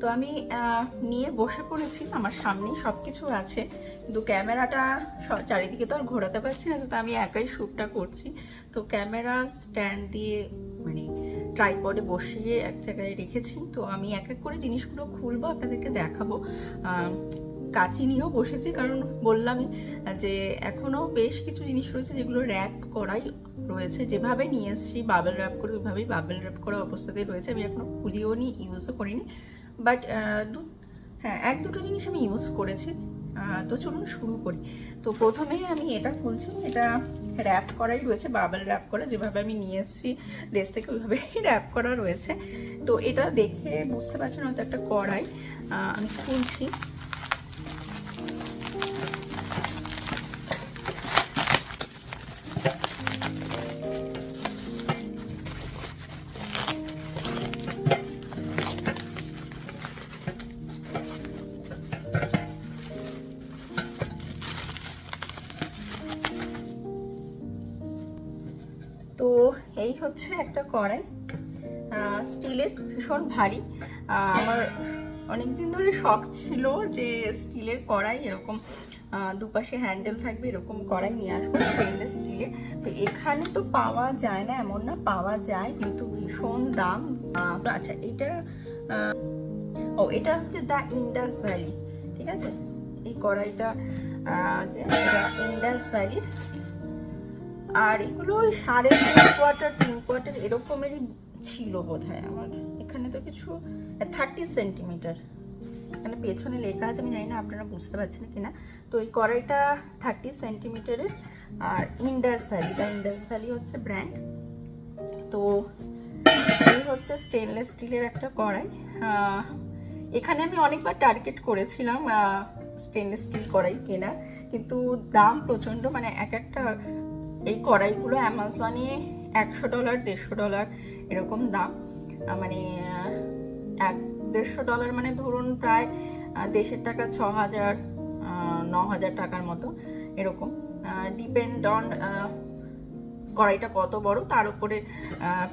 তো আমি নিয়ে বসে পড়েছি, আমার সামনেই সব কিছু আছে, কিন্তু ক্যামেরাটা চারিদিকে তো আর ঘোরাতে পারছি না, তো আমি একাই শ্যুটটা করছি। তো ক্যামেরা স্ট্যান্ড দিয়ে মানে ট্রাইপডে বসিয়ে এক জায়গায় রেখেছি। তো আমি এক এক করে জিনিসগুলো খুলবো, আপনাদেরকে দেখাবো। কাঁচি নিয়েও বসেছি, কারণ বললামই যে এখনো বেশ কিছু জিনিস রয়েছে যেগুলো র্যাপ করাই রয়েছে, যেভাবে নিয়ে এসেছি বাবেল র্যাপ করে ওইভাবেই বাবেল র্যাপ করা অবস্থাতেই রয়েছে। আমি এখনো খুলিও নি, ইউজও করিনি, বাট হ্যাঁ এক দুটো জিনিস আমি ইউজ করেছি। তো চলুন শুরু করি। তো প্রথমেই আমি এটা খুলছি, এটা র্যাপ করাই রয়েছে, বাবেল র্যাপ করা, যেভাবে আমি নিয়ে এসেছি দেশ থেকে ওইভাবেই র্যাপ করা রয়েছে। তো এটা দেখে বুঝতে পারছেন হয়তো একটা কড়াই। আমি খুলছি। তো এই হচ্ছে একটা কড়াই, স্টিলের, ভীষণ ভারী। আমার অনেকদিন ধরে শখ ছিল যে স্টিলের কড়াই এরকম দুপাশে হ্যান্ডেল থাকবে, এরকম কড়াই নিয়ে আসবো স্টেনলেস স্টিলের। তো এখানে তো পাওয়া যায় না এমন না, পাওয়া যায়, কিন্তু ভীষণ দাম। আচ্ছা এটা এটা হচ্ছে দ্য ইন্ডাস ভ্যালি, ঠিক আছে? এই কড়াইটা ইন্ডাস ভ্যালির। আর এগুলো ওই 3.5 কোয়ার্টার 3 কোয়ার্টার এরকমেরই ছিল বোধহয়। আমার এখানে তো কিছু 30 সেন্টিমিটার এখানে পেছনে লেখা আছে, আমি জানি না আপনারা বুঝতে পারছেন কিনা। তো এই কড়াইটা 30 সেন্টিমিটারের, আর ইন্ডাস ভ্যালি, দা ইন্ডাস ভ্যালি হচ্ছে ব্র্যান্ড। তো এই হচ্ছে স্টেনলেস স্টিলের একটা কড়াই। এখানে আমি অনেকবার টার্গেট করেছিলাম স্টেনলেস স্টিল কড়াই কেনা, কিন্তু দাম প্রচণ্ড, মানে এক একটা এই কড়াইগুলো অ্যামাজনে $100 $150 এরকম দাম, মানে $100-150 মানে ধরুন প্রায় দেশের টাকা 6,000 9,000 টাকার মতো এরকম। ডিপেন্ড অন কড়াইটা কত বড় তার উপরে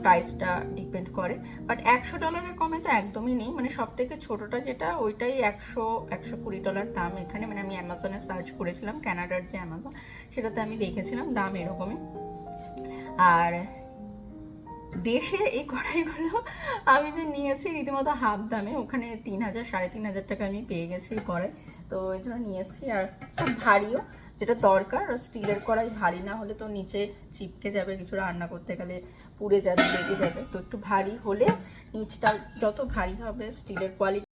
প্রাইসটা ডিপেন্ড করে, বাট $100 কমে তো একদমই নেই। মানে সব থেকে ছোটটা যেটা ওইটাই $100-120 দাম এখানে। মানে আমি অ্যামাজনে সার্চ করেছিলাম, কানাডার যে অ্যামাজন, সেটাতে আমি দেখেছিলাম দাম এরকমই। আর দেশে এই কড়াইগুলো আমি যে নিয়েছি রীতিমতো হাফ দামে, ওখানে 3,000 3,500 টাকা আমি পেয়ে গেছি এই কড়াই। তো ওই জন্য নিয়ে এসেছি, আর খুব ভারীও, যেটা দরকার। স্টিলের কড়াই ভারী না হলে তো নিচে চিপকে যাবে, কিছু রান্না করতে গেলে পুড়ে যাবে, লেগে যাবে। তো একটু ভারী হলে নিচটা যত ভারী হবে স্টিলের কোয়ালিটি